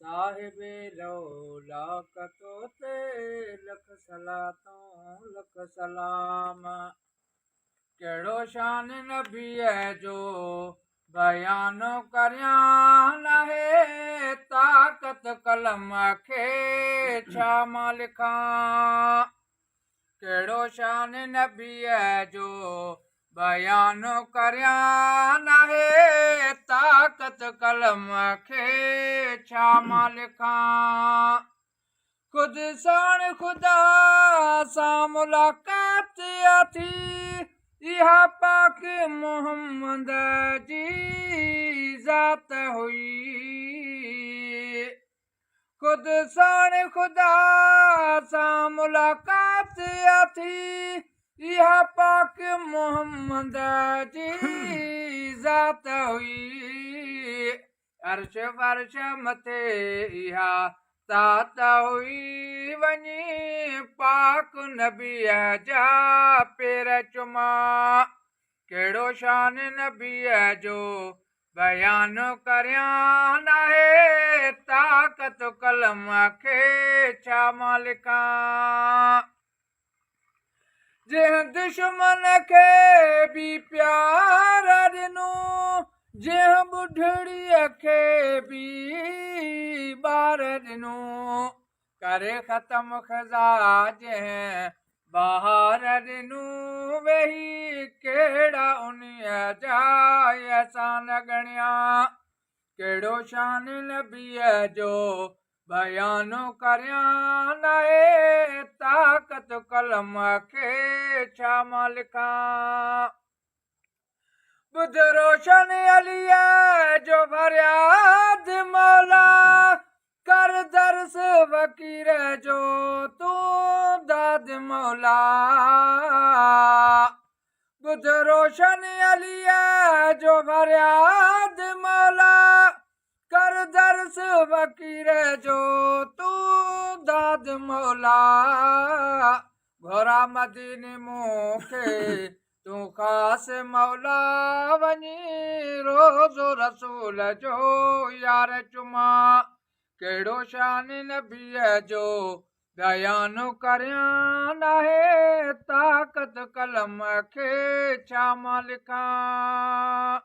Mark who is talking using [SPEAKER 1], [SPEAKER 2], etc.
[SPEAKER 1] साहिबे रौला कतो ते लख सलातों लख सलाम। कहिड़ो शान नबीअ जो बयानो करियां नाहे, ताक़त कलम खे छा मां लिखां। कहिड़ो शान नबीअ जो बयानो करियां नाहे, ताक़त कलम खे छा मां लिखां। ख़ुदि साण ख़ुदा सां मुलाक़ात थी, इहा पाक मोहम्मद जी ज़ात हुई। ख़ुदि साण ख़ुदा सां मुलाक़ात थी, इहा पाक मोहम्मद जी ज़ात हुई। अर्श फर्श मथे इहा तात हुई, वञी पाक नबीअ जा पेर चुमा। कहिड़ो शान नबीअ जो बयानो करियां नाहे, ताक़त कलम खे छा मां लिखां। जंहिं दुश्मन खे बि प्यार ॾिनो, जंहिं ॿुढड़ीअ खे बि ॿार ॾिनो, करे ख़तम ख़ज़ा जंहिं बहार ॾिनो, वेही कहिड़ा उन्हीअ जा अहसान ॻणिया। कहिड़ो शान नबीअ जो बयानो करियां नाहे, ताक़त कलम खे छा मां लिखां। ॿुध रोशन अलीअ जो फरियाद मौला, कर दर्स फ़क़ीर जो तूं दाद मौला। ॿुध रोशन अलीअ जो फरियाद मौला, कर दर्स फ़क़ीर जो तूं दाद मौला। घोरा मदीने मूंखे तूं ख़ासि मौला, वञी रोज़ो रसूल जो यार चुमा। कहिड़ो शान नबीअ जो बयानो करियां नाहे, ताक़त कलम खे छा मां लिखां।